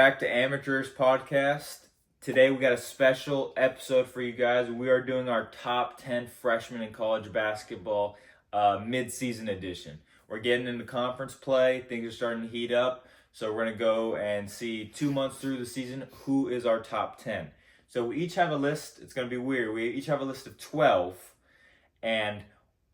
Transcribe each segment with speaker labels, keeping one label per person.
Speaker 1: back to Amateurish Podcast. Today we got a special episode for you guys. We are doing our top 10 freshmen in college basketball mid-season edition. We're getting into conference play. Things are starting to heat up. So we're going to go and see 2 months through the season who is our top 10. So we each have a list. It's going to be weird. We each have a list of 12. And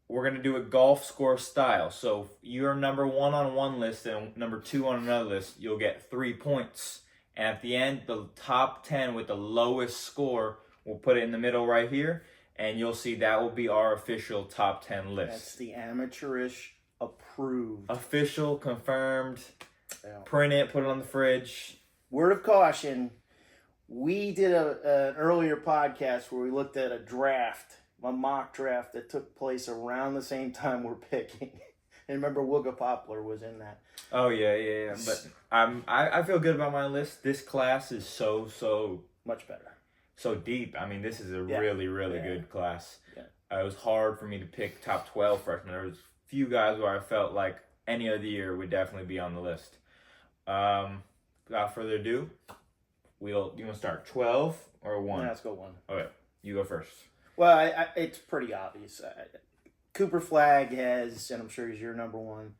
Speaker 1: we're going to do a golf score style. So if you're number one on one list and number two on another list, you'll get 3 points. And at the end, the top 10 with the lowest score, we'll put it in the middle right here. And you'll see that will be our official top 10 list.
Speaker 2: That's the amateurish approved.
Speaker 1: Official, confirmed.
Speaker 2: Yeah.
Speaker 1: Print it, put it on the fridge.
Speaker 2: Word of caution, we did an earlier podcast where we looked at a mock draft that took place around the same time we're picking. And remember, Wooga Poplar was in that.
Speaker 1: Oh, yeah. But I feel good about my list. This class is so
Speaker 2: much better.
Speaker 1: So deep. I mean, this is a really good class.
Speaker 2: Yeah.
Speaker 1: It was hard for me to pick top 12 freshmen. There was a few guys where I felt like any other year would definitely be on the list. Without further ado, you want to start 12 or 1?
Speaker 2: Yeah, let's go 1.
Speaker 1: Okay, you go first.
Speaker 2: Well, it's pretty obvious. Cooper Flagg has, and I'm sure he's your number one.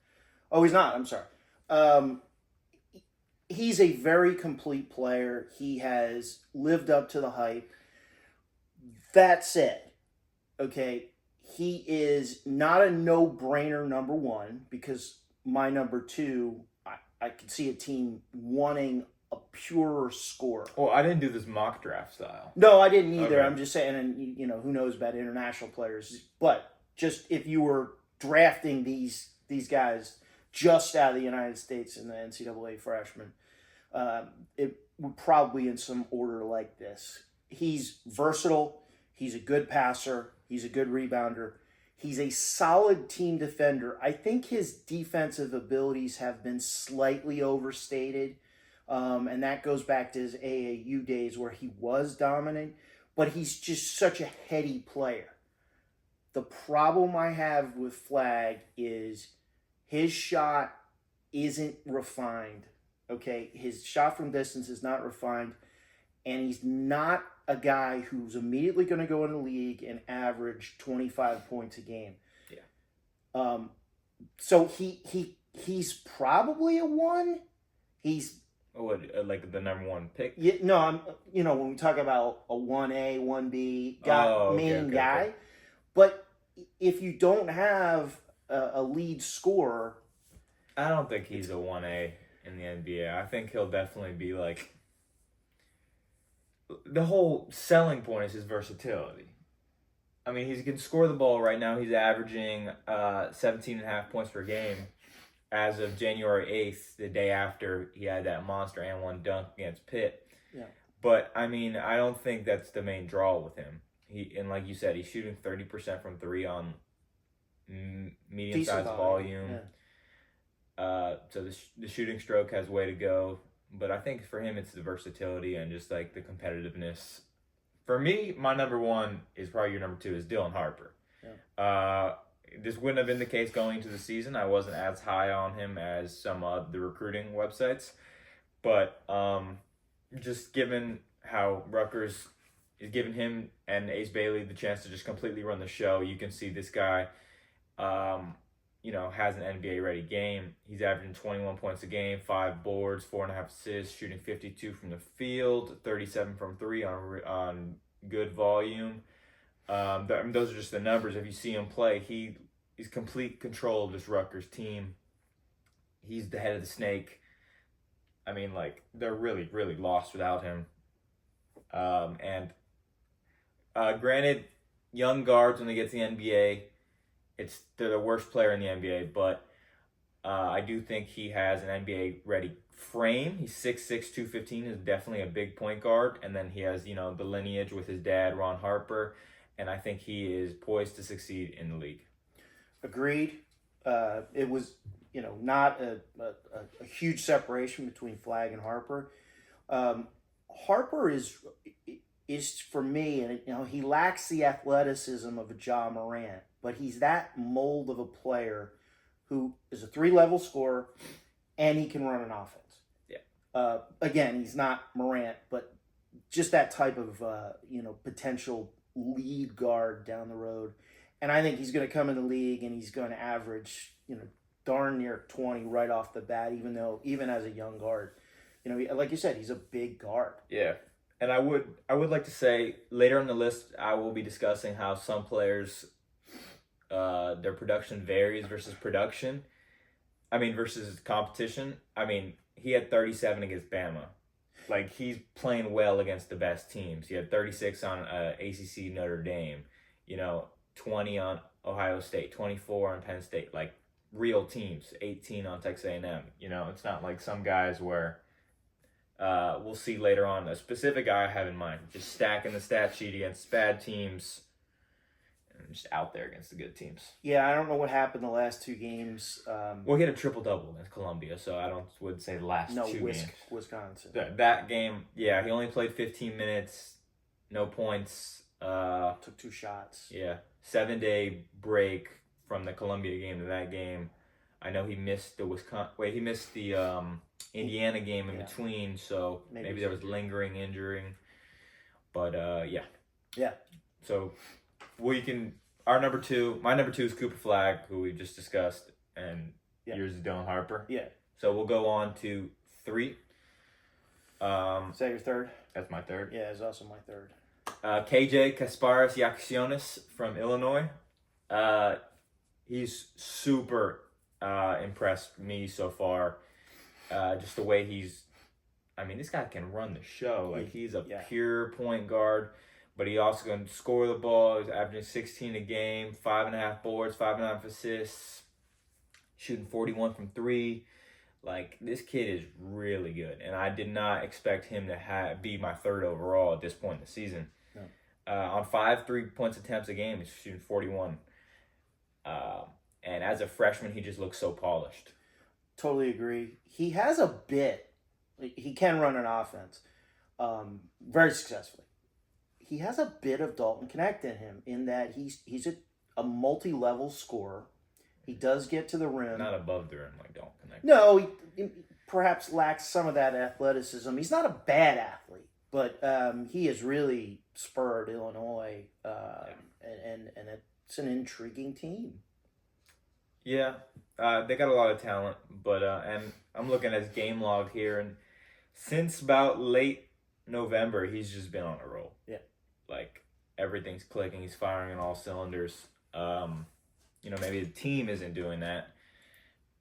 Speaker 2: Oh, he's not. I'm sorry. He's a very complete player. He has lived up to the hype. That said, okay, he is not a no-brainer number one because my number two, I could see a team wanting a purer score.
Speaker 1: Well, I didn't do this mock draft style.
Speaker 2: No, I didn't either.
Speaker 1: Okay.
Speaker 2: I'm just saying, and who knows about international players. But just if you were drafting these guys just out of the United States in the NCAA freshmen, it would probably in some order like this. He's versatile. He's a good passer. He's a good rebounder. He's a solid team defender. I think his defensive abilities have been slightly overstated. And that goes back to his AAU days where he was dominant. But he's just such a heady player. The problem I have with Flagg is his shot isn't refined. Okay, his shot from distance is not refined, and he's not a guy who's immediately going to go in the league and average 25 points a game.
Speaker 1: Yeah.
Speaker 2: So he's probably a 1. He's
Speaker 1: like the number one pick?
Speaker 2: Yeah, no, I'm when we talk about a 1A, 1B guy, but if you don't have a lead scorer,
Speaker 1: I don't think he's a 1A in the NBA. I think he'll definitely be like... The whole selling point is his versatility. I mean, he can score the ball right now. He's averaging 17.5 points per game as of January 8th, the day after he had that monster and one dunk against Pitt.
Speaker 2: Yeah.
Speaker 1: But, I mean, I don't think that's the main draw with him. And like you said, he's shooting 30% from 3 on medium-sized volume.
Speaker 2: Yeah.
Speaker 1: So the shooting stroke has way to go. But I think for him, it's the versatility and just like the competitiveness. For me, my number one is probably your number two is Dylan Harper.
Speaker 2: Yeah.
Speaker 1: This wouldn't have been the case going into the season. I wasn't as high on him as some of the recruiting websites. But just given how Rutgers is giving him and Ace Bailey the chance to just completely run the show, you can see this guy has an NBA-ready game. He's averaging 21 points a game, 5 boards, 4.5 assists, shooting 52 from the field, 37 from 3 on good volume. Those are just the numbers. If you see him play, he's complete control of this Rutgers team. He's the head of the snake. I mean, like, they're really, really lost without him. Granted, young guards, when they get to the NBA, they're the worst player in the NBA, but I do think he has an NBA-ready frame. He's 6'6", 215, is definitely a big point guard, and then he has, the lineage with his dad, Ron Harper, and I think he is poised to succeed in the league.
Speaker 2: Agreed. It was, not a huge separation between Flagg and Harper. Harper is for me, and he lacks the athleticism of a Ja Morant, but he's that mold of a player who is a 3-level scorer, and he can run an offense.
Speaker 1: Yeah.
Speaker 2: Again, he's not Morant, but just that type of potential lead guard down the road. And I think he's going to come in the league and he's going to average darn near 20 right off the bat, even as a young guard. Like you said, he's a big guard.
Speaker 1: Yeah. And I would like to say later on the list I will be discussing how some players their production varies versus competition. I mean, he had 37 against Bama. Like, he's playing well against the best teams. He had 36 on ACC Notre Dame, 20 on Ohio State, 24 on Penn State. Like, real teams, 18 on Texas A&M. It's not like some guys where we'll see later on a specific guy I have in mind, just stacking the stat sheet against bad teams and just out there against the good teams.
Speaker 2: Yeah, I don't know what happened the last two games.
Speaker 1: Well, he had a triple-double against Columbia, so I would say the last two games.
Speaker 2: Wisconsin.
Speaker 1: That game, yeah, he only played 15 minutes, no points.
Speaker 2: Took 2 shots.
Speaker 1: Yeah, 7-day break from the Columbia game to that game. I know he missed the Indiana game in between, so maybe there was lingering injury. But yeah.
Speaker 2: Yeah.
Speaker 1: So my number 2 is Cooper Flagg, who we just discussed, and yours is Dylan Harper.
Speaker 2: Yeah.
Speaker 1: So we'll go on to 3.
Speaker 2: Is that your third?
Speaker 1: That's my third.
Speaker 2: Yeah, it's also my third.
Speaker 1: KJ Kasparas Yaksionis from Illinois. He's super impressed me so far. Just the way this guy can run the show. Like, he's a pure point guard, but he also can score the ball. He's averaging 16 a game, 5.5 boards, 5.5 assists, shooting 41 from 3. Like, this kid is really good, and I did not expect him to be my third overall at this point in the season.
Speaker 2: No.
Speaker 1: On 5 3-point attempts a game, he's shooting 41. And as a freshman, he just looks so polished.
Speaker 2: Totally agree. He has a bit. He can run an offense very successfully. He has a bit of Dalton Knecht in him in that he's a multi-level scorer. He does get to the rim.
Speaker 1: Not above the rim like Dalton Knecht.
Speaker 2: No, he perhaps lacks some of that athleticism. He's not a bad athlete, but he has really spurred Illinois, and it's an intriguing team.
Speaker 1: Yeah, they got a lot of talent, but and I'm looking at his game log here, and since about late November, he's just been on a roll.
Speaker 2: Yeah,
Speaker 1: like everything's clicking. He's firing on all cylinders. Maybe the team isn't doing that,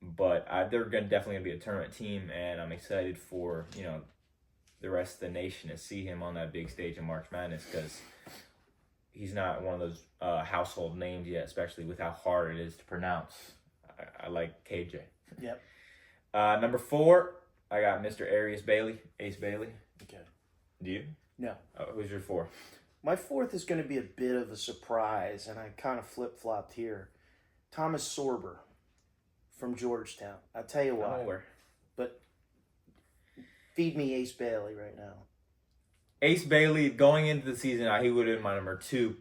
Speaker 1: but they're definitely gonna be a tournament team, and I'm excited for the rest of the nation to see him on that big stage in March Madness, because he's not one of those household names yet, especially with how hard it is to pronounce. I like KJ.
Speaker 2: Yep.
Speaker 1: Number 4, I got Mr. Ace Bailey.
Speaker 2: Okay.
Speaker 1: Do you?
Speaker 2: No.
Speaker 1: Oh, who's your 4?
Speaker 2: My 4th is going to be a bit of a surprise, and I kind of flip-flopped here. Thomas Sorber from Georgetown. I'll tell you why. But feed me Ace Bailey right now.
Speaker 1: Ace Bailey, going into the season, he would have been my number 2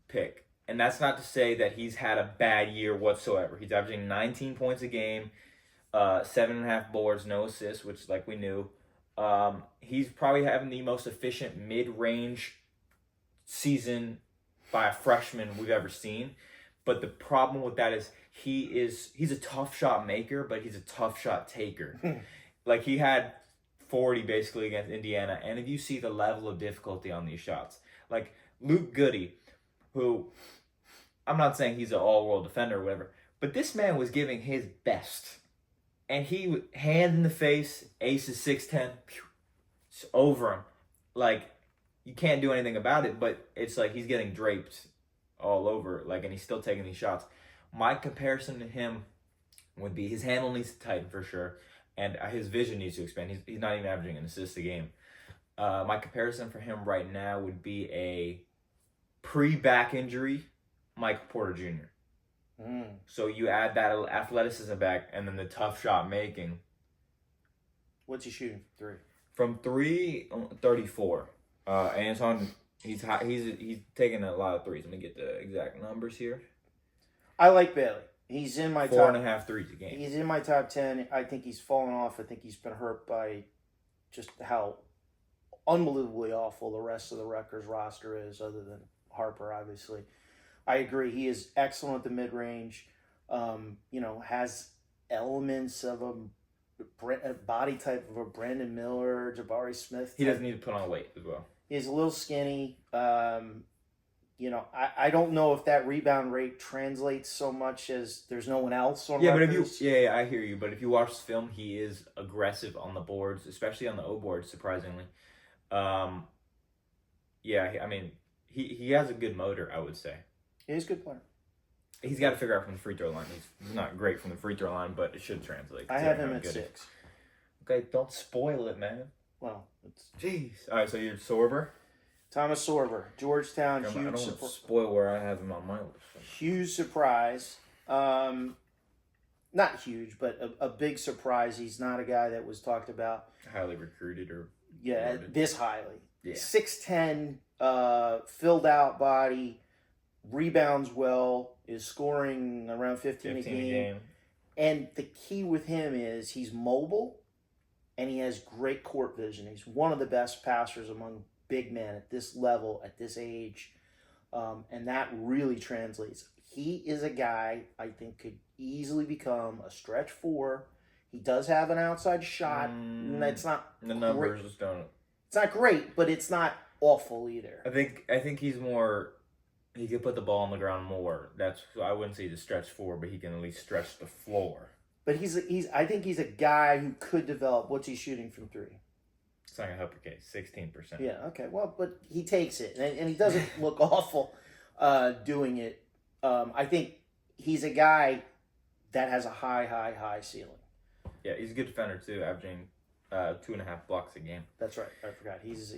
Speaker 1: pick. And that's not to say that he's had a bad year whatsoever. He's averaging 19 points a game, 7.5 boards, no assists, which, like we knew. He's probably having the most efficient mid-range season by a freshman we've ever seen. But the problem with that is he's a tough shot maker, but he's a tough shot taker. Like, he had 40 basically against Indiana, and if you see the level of difficulty on these shots, like Luke Goody, who I'm not saying he's an all-world defender or whatever, but this man was giving his best, and he hand in the face, Ace is 6'10", it's over him. Like, you can't do anything about it, but it's like he's getting draped all over, like, and he's still taking these shots. My comparison to him would be his handle needs to tighten for sure, and his vision needs to expand. He's not even averaging an assist a game. My comparison for him right now would be a pre-back injury Michael Porter Jr. So you add that athleticism back, and then the tough shot making.
Speaker 2: What's he shooting? 3.
Speaker 1: From 3, 34. And it's on. He's taking a lot of threes. Let me get the exact numbers here.
Speaker 2: I like Bailey. He's in my
Speaker 1: 4.5 threes a game.
Speaker 2: He's in my top 10. I think he's fallen off. I think he's been hurt by just how unbelievably awful the rest of the Rutgers roster is, other than Harper, obviously. I agree. He is excellent at the mid range. Has elements of a body type of a Brandon Miller, Jabari Smith.
Speaker 1: He doesn't need to put on weight as well.
Speaker 2: He's a little skinny. I don't know if that rebound rate translates so much as there's no one else on Rutgers.
Speaker 1: But I hear you. But if you watch this film, he is aggressive on the boards, especially on the O board, surprisingly. He has a good motor, I would say.
Speaker 2: He's a good player.
Speaker 1: He's got to figure out from the free throw line. He's not great from the free throw line, but it should translate.
Speaker 2: I have him at 6.
Speaker 1: Okay, don't spoil it, man.
Speaker 2: Well,
Speaker 1: jeez. All right, so you're Sorber.
Speaker 2: Thomas Sorber, Georgetown.
Speaker 1: I don't want to spoil where I have him on my list.
Speaker 2: Huge surprise. Not huge, but a big surprise. He's not a guy that was talked about.
Speaker 1: Highly recruited or
Speaker 2: awarded. This highly.
Speaker 1: Yeah.
Speaker 2: 6'10", filled out body, rebounds well, is scoring around 15 a game. And the key with him is he's mobile and he has great court vision. He's one of the best passers among big men at this level, at this age. And that really translates. He is a guy I think could easily become a stretch 4. He does have an outside shot. It's not
Speaker 1: the numbers just don't.
Speaker 2: It's not great, but it's not awful either.
Speaker 1: I think he's more. He could put the ball on the ground more. I wouldn't say he's a stretch 4, but he can at least stretch the floor.
Speaker 2: But I think he's a guy who could develop. What's he shooting from 3?
Speaker 1: It's not gonna help your case. 16%.
Speaker 2: Yeah. Okay. Well, but he takes it, and he doesn't look awful doing it. I think he's a guy that has a high ceiling.
Speaker 1: Yeah, he's a good defender too, averaging 2.5 blocks a game.
Speaker 2: That's right. I forgot. He's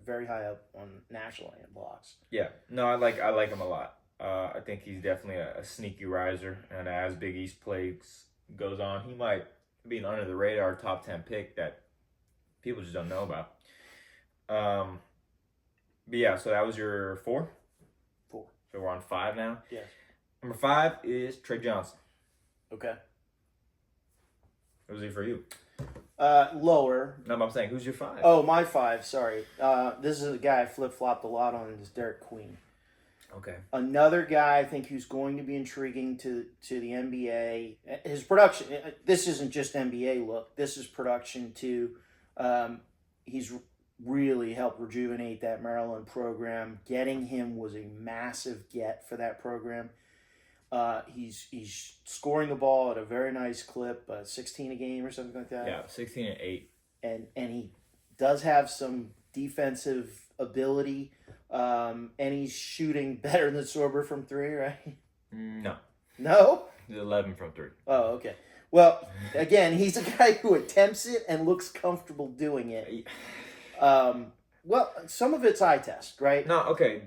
Speaker 2: very high up on national in blocks.
Speaker 1: Yeah. No, I like him a lot. I think he's definitely a sneaky riser, and as Big East play goes on, he might be an under the radar top 10 pick that people just don't know about. But yeah, so that was your 4?
Speaker 2: 4.
Speaker 1: So we're on 5 now?
Speaker 2: Yes.
Speaker 1: Number 5 is Trey Johnson.
Speaker 2: Okay.
Speaker 1: What was he for you?
Speaker 2: Lower.
Speaker 1: No, I'm saying, who's your 5?
Speaker 2: Oh, my 5, sorry. This is a guy I flip-flopped a lot on, is Derek Queen.
Speaker 1: Okay.
Speaker 2: Another guy I think who's going to be intriguing to the NBA. His production, this isn't just NBA look. This is production too. He's really helped rejuvenate that Maryland program. Getting him was a massive get for that program. He's scoring the ball at a very nice clip, 16 a game or something like that.
Speaker 1: Yeah, 16 and 8.
Speaker 2: And he does have some defensive ability. And he's shooting better than Sorber from 3, right?
Speaker 1: No.
Speaker 2: No?
Speaker 1: He's 11 from 3.
Speaker 2: Oh, okay. Well, again, he's a guy who attempts it and looks comfortable doing it. Well, some of it's eye test, right?
Speaker 1: No, okay.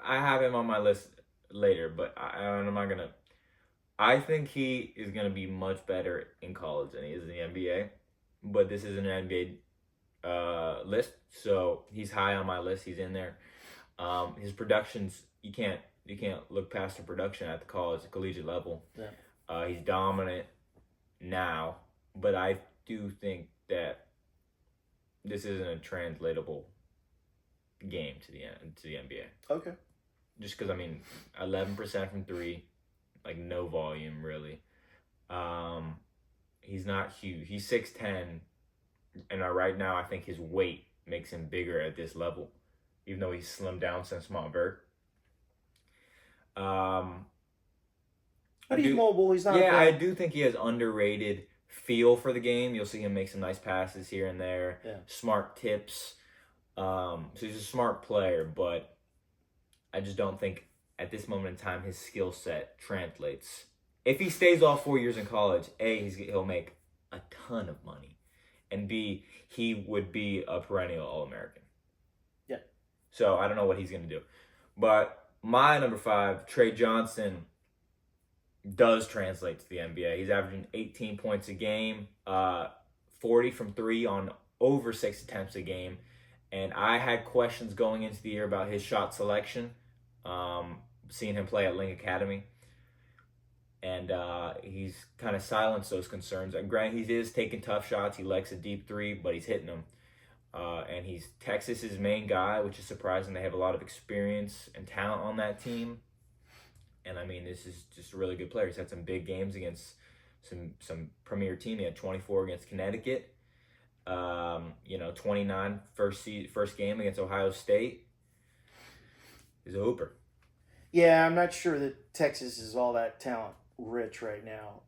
Speaker 1: I have him on my list later, but I'm not going to. I think he is going to be much better in college than he is in the NBA. But this isn't an NBA list, so he's high on my list. He's in there. His productions, you can't look past the production at the collegiate level.
Speaker 2: Yeah.
Speaker 1: He's dominant now, but I do think that this isn't a translatable game to the NBA.
Speaker 2: Okay.
Speaker 1: Just because 11% from 3, like no volume really. He's not huge. He's 6'10", and right now I think his weight makes him bigger at this level, even though he's slimmed down since Smalberg.
Speaker 2: But he's mobile. He's not.
Speaker 1: Yeah, I do think he has underrated feel for the game. You'll see him make some nice passes here and there.
Speaker 2: Yeah.
Speaker 1: Smart tips. So he's a smart player, but I just don't think at this moment in time his skill set translates. If he stays all 4 years in college, A, he'll make a ton of money, and B, he would be a perennial All-American.
Speaker 2: Yeah.
Speaker 1: So I don't know what he's going to do. But my number 5, Trey Johnson, does translate to the NBA. He's averaging 18 points a game, 40 from 3 on over 6 attempts a game. And I had questions going into the year about his shot selection, seeing him play at Ling Academy. and he's kind of silenced those concerns. And granted, he is taking tough shots. He likes a deep three, but he's hitting them. And he's Texas's main guy, which is surprising. They have a lot of experience and talent on that team. And I mean, this is just a really good player. He's had some big games against some premier team. He had 24 against Connecticut. 29 first game against Ohio State. He's a hooper.
Speaker 2: Yeah, I'm not sure that Texas is all that talent rich right now.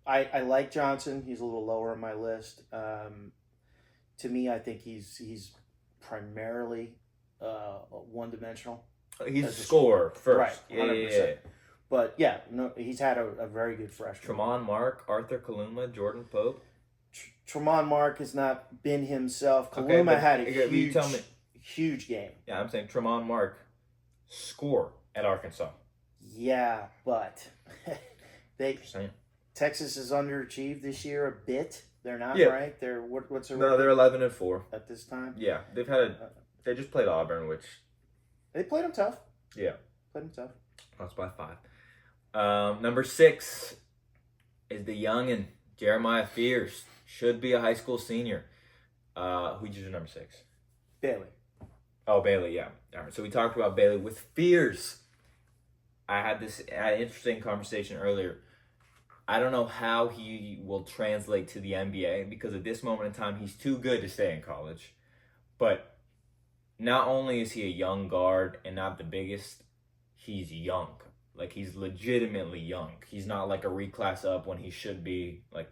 Speaker 2: I like Johnson. He's a little lower on my list. To me, I think he's primarily one-dimensional.
Speaker 1: He's a scorer first.
Speaker 2: Right, 100%.
Speaker 1: Yeah.
Speaker 2: But yeah, no, he's had a very good freshman.
Speaker 1: Tremont Mark, Arthur Kaluma, Jordan Pope.
Speaker 2: Tremont Mark has not been himself.
Speaker 1: Okay,
Speaker 2: Kaluma
Speaker 1: but
Speaker 2: had a
Speaker 1: you tell me.
Speaker 2: huge game.
Speaker 1: Yeah, I'm saying Tremont Mark score at Arkansas.
Speaker 2: Yeah, but
Speaker 1: Just saying.
Speaker 2: Texas has underachieved this year a bit. They're not right. They're what's their
Speaker 1: No,
Speaker 2: record
Speaker 1: they're 11-4
Speaker 2: at this time.
Speaker 1: Yeah, they just played Auburn, which
Speaker 2: They played them tough.
Speaker 1: yeah,
Speaker 2: Played them tough.
Speaker 1: lost by 5. Number 6 is the youngin Jeremiah Fears. Should be a high school senior. Who'd you do number 6?
Speaker 2: Bailey.
Speaker 1: Oh, Bailey, yeah. All right, so we talked about Bailey with Fears. I had an interesting conversation earlier. I don't know how he will translate to the NBA because at this moment in time, he's too good to stay in college. But not only is he a young guard and not the biggest, he's young. Like, he's legitimately young. He's not like a reclass up when he should be. Like,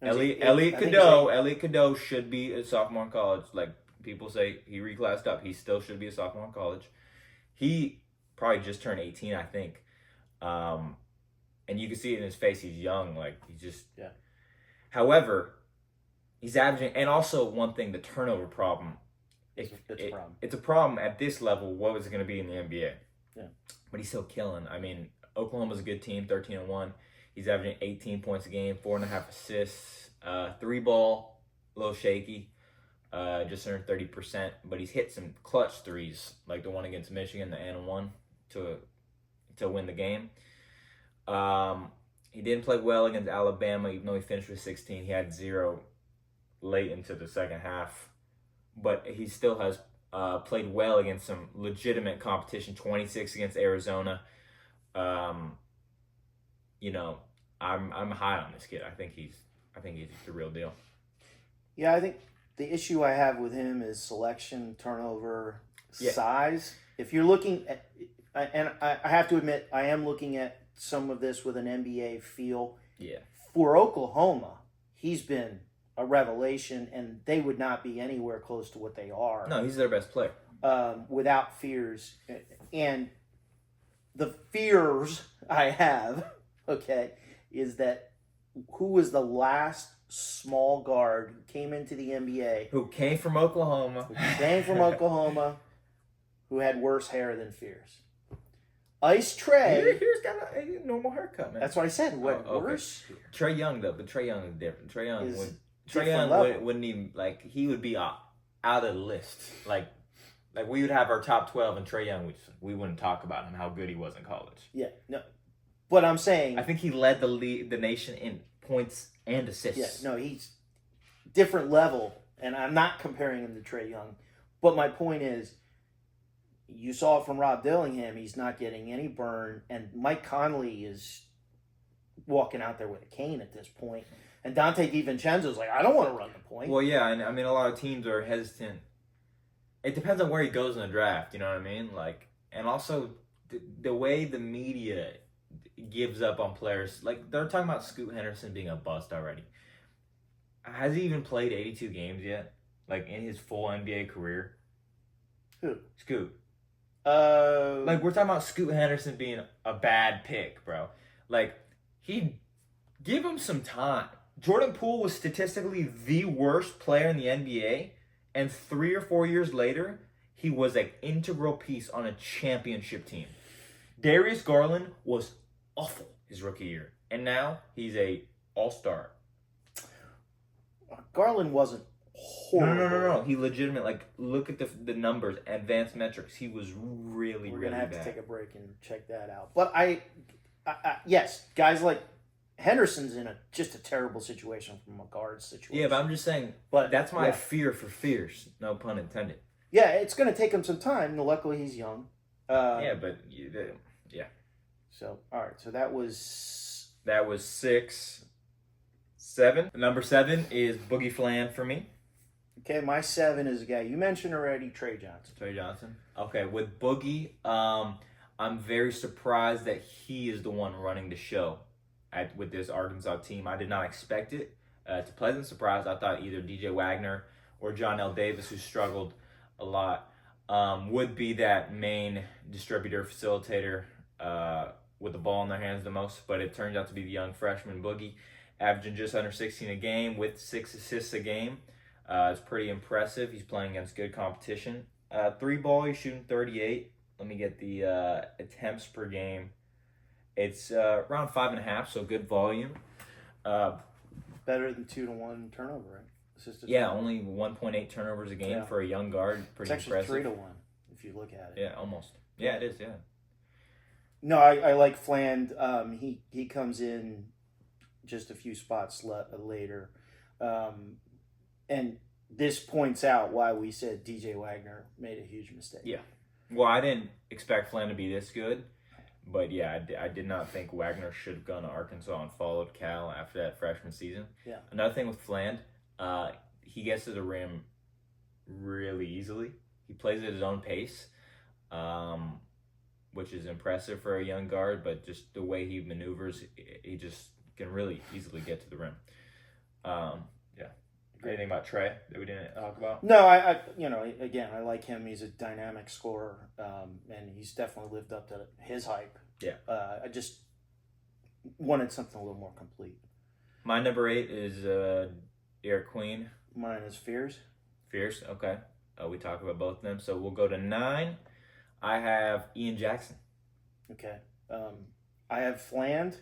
Speaker 1: Elliot Cadeau should be a sophomore in college. Like, people say he reclassed up. He still should be a sophomore in college. He probably just turned 18, I think. And you can see it in his face. He's young. Like, he's just...
Speaker 2: Yeah.
Speaker 1: However, he's averaging... And also, one thing, the turnover problem.
Speaker 2: It's a problem.
Speaker 1: It's a problem at this level. What was it going to be in the NBA?
Speaker 2: Yeah.
Speaker 1: But he's still killing. I mean, Oklahoma's a good team, 13-1. He's averaging 18 points a game, 4.5 assists, 3 ball, a little shaky, just under 30%. But he's hit some clutch threes, like the one against Michigan, the and one to win the game. He didn't play well against Alabama, even though he finished with 16. He had 0 late into the second half, but he still has played well against some legitimate competition. 26 against Arizona. I'm high on this kid. I think he's the real deal.
Speaker 2: Yeah, I think the issue I have with him is selection, turnover, size. If you're looking at, and I have to admit, I am looking at some of this with an NBA feel.
Speaker 1: Yeah.
Speaker 2: For Oklahoma, he's been a revelation, and they would not be anywhere close to what they are.
Speaker 1: No, he's their best player.
Speaker 2: Without Fears. And the fears I have, okay, is that who was the last small guard who came into the NBA?
Speaker 1: Who came from Oklahoma.
Speaker 2: Who had worse hair than Fears? Ice Trey.
Speaker 1: Here's got a normal haircut, man.
Speaker 2: That's what I said. What,
Speaker 1: okay.
Speaker 2: worse?
Speaker 1: Trey Young, though, but Trey Young is different. Trey Young wouldn't even, like, he would be out of the list. Like we would have our top 12, and Trey Young, we wouldn't talk about him, how good he was in college.
Speaker 2: Yeah, no. But I'm saying...
Speaker 1: I think he led the nation in points and assists.
Speaker 2: Yeah, no, he's different level, and I'm not comparing him to Trey Young. But my point is, you saw it from Rob Dillingham, he's not getting any burn, and Mike Conley is walking out there with a cane at this point. And Dante DiVincenzo's like, I don't want to run the point.
Speaker 1: Well, yeah, and I mean, a lot of teams are hesitant. It depends on where he goes in the draft, you know what I mean? Like, and also the way the media gives up on players. Like, they're talking about Scoot Henderson being a bust already. Has he even played 82 games yet? Like, in his full NBA career?
Speaker 2: Who?
Speaker 1: Scoot. Like, we're talking about Scoot Henderson being a bad pick, bro. Like, give him some time. Jordan Poole was statistically the worst player in the NBA, and 3 or 4 years later, he was an integral piece on a championship team. Darius Garland was awful his rookie year, and now he's a all-star.
Speaker 2: Garland wasn't horrible.
Speaker 1: No. He legitimate, like, look at the numbers, advanced metrics. He was really,
Speaker 2: We're
Speaker 1: really
Speaker 2: gonna have
Speaker 1: bad.
Speaker 2: to take a break and check that out. But I Yes, guys like Henderson's in just a terrible situation from a guard situation.
Speaker 1: Yeah, but I'm just saying.
Speaker 2: But
Speaker 1: That's my
Speaker 2: yeah.
Speaker 1: fear for fears. No pun intended.
Speaker 2: Yeah, it's going to take him some time. Luckily, he's young.
Speaker 1: Yeah, but yeah.
Speaker 2: So all right, so that was
Speaker 1: 6, 7. Number 7 is Boogie Flan for me.
Speaker 2: okay. My 7 is a guy you mentioned already, Trey Johnson.
Speaker 1: Trey Johnson. Okay, with Boogie, I'm very surprised that he is the one running the show with this Arkansas team. I did not expect it. It's a pleasant surprise. I thought either DJ Wagner or John L. Davis, who struggled a lot, would be that main distributor, facilitator with the ball in their hands the most. But it turns out to be the young freshman Boogie, averaging just under 16 a game with 6 assists a game. It's pretty impressive. He's playing against good competition. 3-ball, he's shooting 38. Let me get the attempts per game. It's around 5.5, so good volume.
Speaker 2: Better than 2-1 turnover, right? Assisted
Speaker 1: Yeah,
Speaker 2: turnover.
Speaker 1: only 1.8 turnovers a game for a young guard. Pretty
Speaker 2: It's actually
Speaker 1: impressive.
Speaker 2: 3-1 if you look at it.
Speaker 1: Yeah, almost. Yeah, it is. Yeah.
Speaker 2: No, I like Fland. He comes in just a few spots later, and this points out why we said DJ Wagner made a huge mistake.
Speaker 1: Yeah. Well, I didn't expect Flan to be this good, but yeah, I did not think Wagner should have gone to Arkansas and followed Cal after that freshman season.
Speaker 2: Yeah.
Speaker 1: Another thing with Flan, he gets to the rim really easily. He plays at his own pace, which is impressive for a young guard, but just the way he maneuvers, he just can really easily get to the rim. Yeah. Anything about Trey that we didn't talk about?
Speaker 2: No, I again, I like him. He's a dynamic scorer, and he's definitely lived up to his hype.
Speaker 1: Yeah.
Speaker 2: I just wanted something a little more complete.
Speaker 1: My number 8 is Eric Queen.
Speaker 2: Mine is Fears.
Speaker 1: Fierce, okay. We talked about both of them, so we'll go to 9. I have Ian Jackson.
Speaker 2: Okay. I have Fland,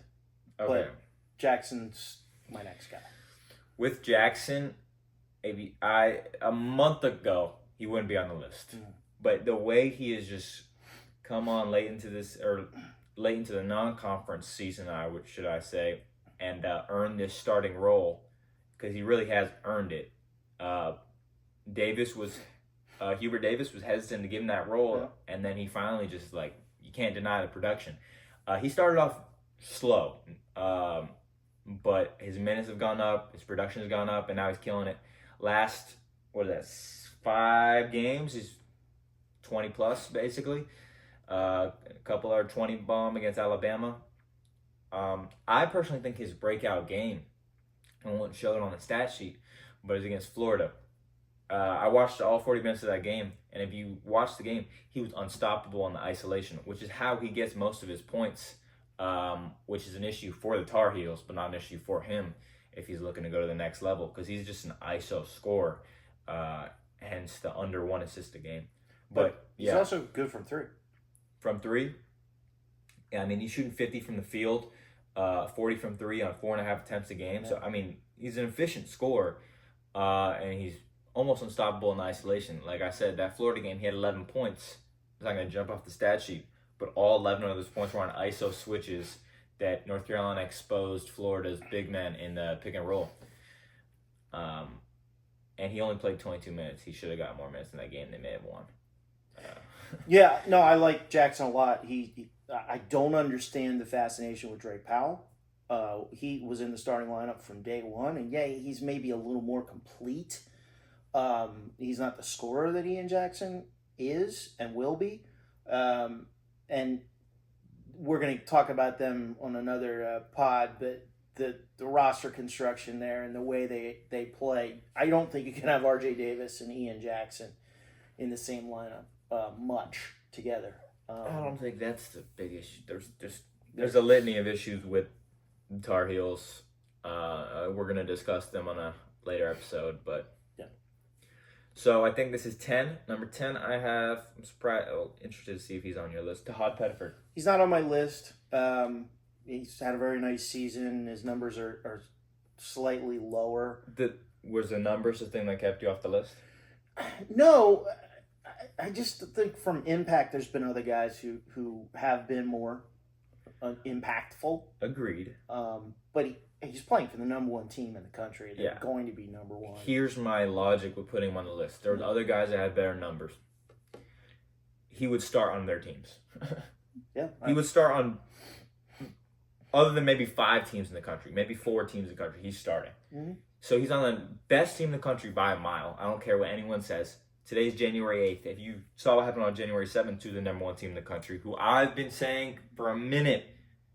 Speaker 1: Okay.
Speaker 2: but Jackson's my next guy.
Speaker 1: With Jackson, maybe a month ago he wouldn't be on the list, but the way he has just come on late into the non-conference season, should I say, and earned this starting role, because he really has earned it. Hubert Davis was hesitant to give him that role, and then he finally just, like, you can't deny the production. He started off slow, but his minutes have gone up, his production has gone up, and now he's killing it. Last, 5 games, he's 20 plus, basically. A couple are 20 bomb against Alabama. I personally think his breakout game, I won't show it on the stat sheet, but it's against Florida. I watched all 40 minutes of that game, and if you watch the game, he was unstoppable in the isolation, which is how he gets most of his points, which is an issue for the Tar Heels, but not an issue for him if he's looking to go to the next level, because he's just an ISO scorer, hence the under 1 assist a game. But
Speaker 2: he's also good from 3.
Speaker 1: From 3, yeah, I mean, he's shooting 50 from the field, 40 from 3 on 4.5 attempts a game. Yeah. So, I mean, he's an efficient scorer, and he's almost unstoppable in isolation. Like I said, that Florida game, he had 11 points. I'm not going to jump off the stat sheet, but all 11 of those points were on ISO switches that North Carolina exposed Florida's big men in the pick and roll. And he only played 22 minutes. He should have got more minutes in that game. They may have won.
Speaker 2: Yeah, no, I like Jackson a lot. I don't understand the fascination with Dre Powell. He was in the starting lineup from day one, and yeah, he's maybe a little more complete. He's not the scorer that Ian Jackson is and will be. And we're going to talk about them on another pod, but the roster construction there and the way they play, I don't think you can have RJ Davis and Ian Jackson in the same lineup much together.
Speaker 1: I don't think that's the big issue. There's a litany of issues with the Tar Heels. We're going to discuss them on a later episode, but
Speaker 2: yeah.
Speaker 1: So I think this is 10. Number 10, I'm interested to see if he's on your list. Tahad Pettiford.
Speaker 2: He's not on my list. He's had a very nice season. His numbers are slightly lower.
Speaker 1: Was the numbers the thing that kept you off the list?
Speaker 2: No, I just think from impact, there's been other guys who have been more impactful.
Speaker 1: Agreed.
Speaker 2: But he's playing for the number one team in the country. They're
Speaker 1: Yeah.
Speaker 2: going to be number one.
Speaker 1: Here's my logic with putting him on the list. There was other guys that had better numbers. He would start on their teams.
Speaker 2: Yeah.
Speaker 1: He would start on, other than maybe 5 teams in the country, maybe 4 teams in the country, he's starting.
Speaker 2: Mm-hmm.
Speaker 1: So he's on the best team in the country by a mile. I don't care what anyone says. Today's January 8th. If you saw what happened on January 7th to the number one team in the country, who I've been saying for a minute,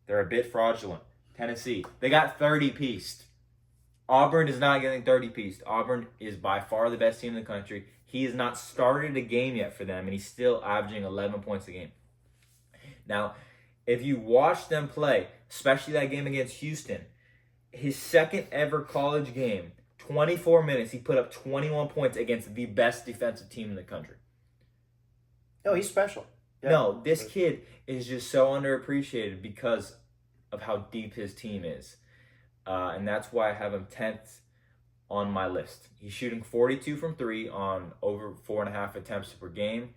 Speaker 1: they're a bit fraudulent. Tennessee. They got 30-pieced. Auburn is not getting 30-pieced. Auburn is by far the best team in the country. He has not started a game yet for them, and he's still averaging 11 points a game. Now, if you watch them play, especially that game against Houston, his second ever college game, 24 minutes, he put up 21 points against the best defensive team in the country.
Speaker 2: No, he's special. Yeah.
Speaker 1: No, this kid is just so underappreciated because of how deep his team is. And that's why I have him 10th on my list. He's shooting 42 from 3 on over 4.5 attempts per game.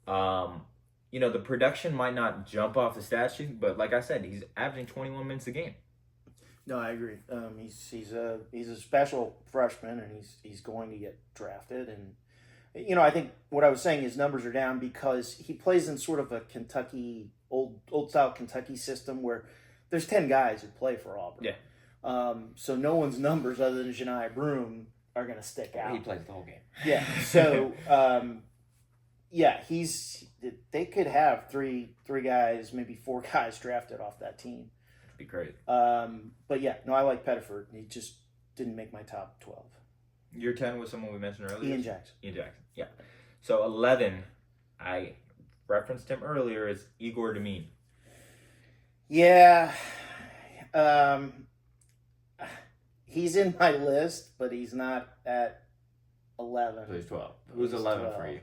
Speaker 1: The production might not jump off the stat sheet, but like I said, he's averaging 21 minutes a game.
Speaker 2: No, I agree. He's a special freshman, and he's going to get drafted. And I think what I was saying, his numbers are down because he plays in sort of a Kentucky old style Kentucky system where there's 10 guys who play for Auburn.
Speaker 1: Yeah.
Speaker 2: So no one's numbers other than Janiah Broome are going to stick out.
Speaker 1: He plays the whole game.
Speaker 2: Yeah. So they could have three guys, maybe 4 guys drafted off that team.
Speaker 1: Be great.
Speaker 2: But yeah, no, I like Pettiford. He just didn't make my top 12.
Speaker 1: Your 10 was someone we mentioned earlier?
Speaker 2: Ian Jackson.
Speaker 1: Yeah. So 11, I referenced him earlier, is Igor Demine.
Speaker 2: Yeah. He's in my list, but he's not at 11.
Speaker 1: So he's 12. Who's 11
Speaker 2: 12.
Speaker 1: for you?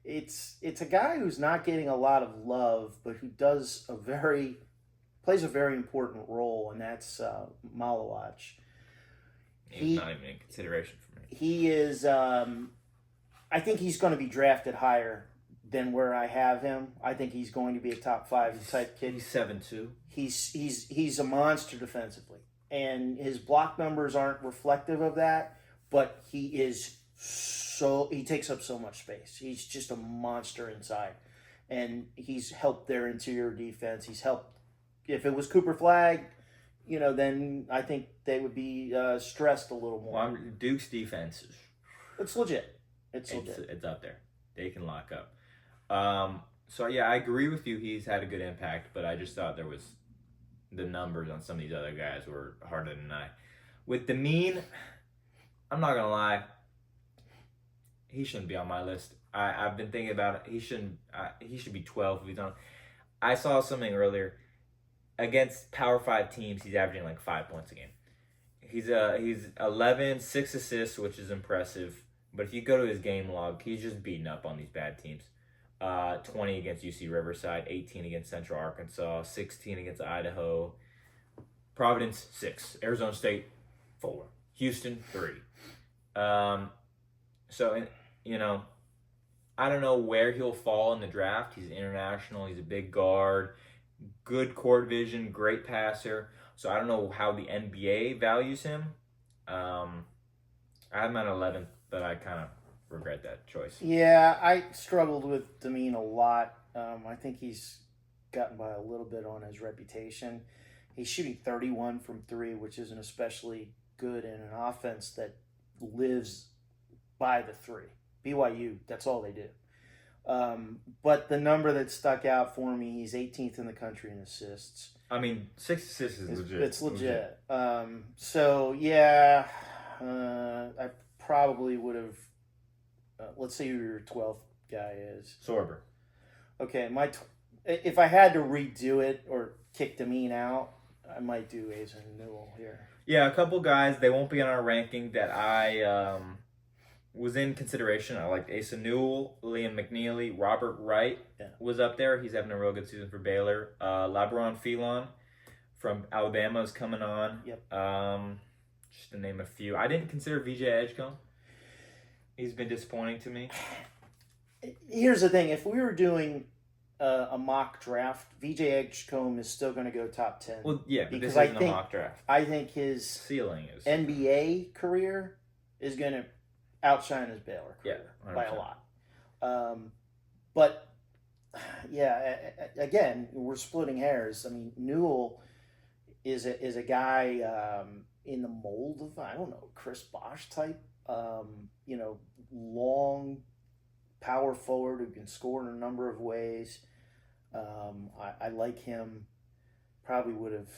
Speaker 2: It's a guy who's not getting a lot of love, but who plays a very important role, and that's Malawach.
Speaker 1: He's not even in consideration for me.
Speaker 2: He is. I think he's going to be drafted higher than where I have him. I think he's going to be a top 5 type kid.
Speaker 1: He's 7'2".
Speaker 2: He's a monster defensively, and his block numbers aren't reflective of that. But he takes up so much space. He's just a monster inside, and he's helped their interior defense. He's helped. If it was Cooper Flagg, then I think they would be stressed a little more.
Speaker 1: Well, Duke's defense,
Speaker 2: It's legit. It's legit.
Speaker 1: It's up there. They can lock up. So yeah, I agree with you. He's had a good impact, but I just thought the numbers on some of these other guys were harder to deny. With Demine, I'm not gonna lie, he shouldn't be on my list. I've been thinking about it. He should be 12 if he's on. I saw something earlier. Against Power 5 teams, he's averaging like 5 points a game. He's 11, 6 assists, which is impressive. But if you go to his game log, he's just beating up on these bad teams. 20 against UC Riverside, 18 against Central Arkansas, 16 against Idaho, Providence 6, Arizona State 4, Houston 3. So I don't know where he'll fall in the draft. He's international. He's a big guard. Good court vision, great passer. So I don't know how the NBA values him. I have him at 11th, but I kind of regret that choice.
Speaker 2: Yeah, I struggled with Demine a lot. I think he's gotten by a little bit on his reputation. He's shooting 31 from 3, which isn't especially good in an offense that lives by the 3. BYU, that's all they do. But the number that stuck out for me, he's 18th in the country in assists.
Speaker 1: I mean, 6 assists is legit.
Speaker 2: It's legit. So, yeah, I probably would have, let's see who your 12th guy is.
Speaker 1: Sorber.
Speaker 2: Okay, if I had to redo it or kick Demine out, I might do Asa Newell here.
Speaker 1: Yeah, a couple guys, they won't be on our ranking that I was in consideration. I liked Asa Newell, Liam McNeely, Robert Wright was up there. He's having a real good season for Baylor. LeBron Phelan from Alabama is coming on.
Speaker 2: Yep.
Speaker 1: Just to name a few. I didn't consider VJ Edgecombe. He's been disappointing to me.
Speaker 2: Here's the thing. If we were doing a mock draft, VJ Edgecombe is still going to go top 10.
Speaker 1: Well, yeah, but
Speaker 2: Because
Speaker 1: this
Speaker 2: I
Speaker 1: isn't
Speaker 2: think-
Speaker 1: a mock draft.
Speaker 2: I think his
Speaker 1: Ceiling is.
Speaker 2: NBA career is going to outshine his Baylor career
Speaker 1: Yeah,
Speaker 2: by a
Speaker 1: 100%.
Speaker 2: lot. But yeah, again, we're splitting hairs. I mean, Newell is a guy in the mold of, I don't know, Chris Bosh type. Long power forward who can score in a number of ways. I like him. Probably would have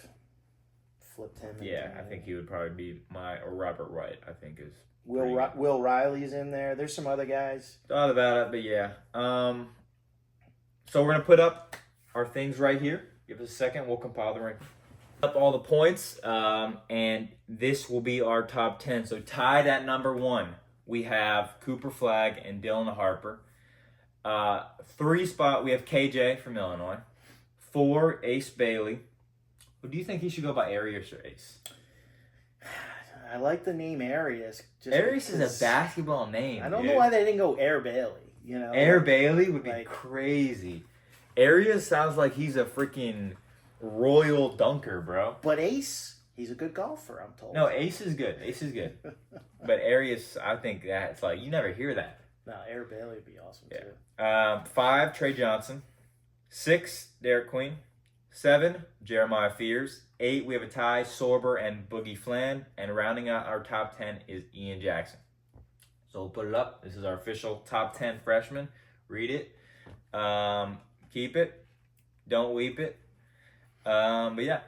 Speaker 2: flipped him.
Speaker 1: Yeah, I think he would probably be or Robert Wright, I think is.
Speaker 2: Will Riley's in there. There's some other guys.
Speaker 1: Thought about it, but yeah. So we're going to put up our things right here. Give us a second. We'll compile the ring. Up all the points, and this will be our top 10. So tied at number 1, we have Cooper Flagg and Dylan Harper. 3 spot, we have KJ from Illinois. 4, Ace Bailey. Who do you think he should go by, Arias or Ace?
Speaker 2: I like the name Arias.
Speaker 1: Arias is a basketball name.
Speaker 2: I don't
Speaker 1: dude.
Speaker 2: know why they didn't go Air Bailey.
Speaker 1: Air Bailey would be
Speaker 2: like-
Speaker 1: crazy. Arias sounds like he's a freaking royal dunker, bro.
Speaker 2: But Ace, he's a good golfer, I'm told.
Speaker 1: No, Ace is good. Ace is good. But Arias, I think that's like, you never hear that.
Speaker 2: No, Air Bailey would be awesome
Speaker 1: Yeah.
Speaker 2: too.
Speaker 1: 5, Trey Johnson. 6, Derek Queen. 7, Jeremiah Fears. 8, we have a tie, Sorber and Boogie Flan. And rounding out our top 10 is Ian Jackson. So we'll put it up. This is our official top 10 freshman. Read it. Keep it. Don't weep it. But yeah,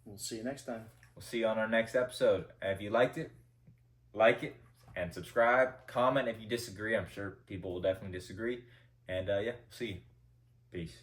Speaker 2: We'll see you next time.
Speaker 1: we'll see you on our next episode. If you liked it, like it, and subscribe. Comment if you disagree. I'm sure people will definitely disagree. And yeah, see you. Peace.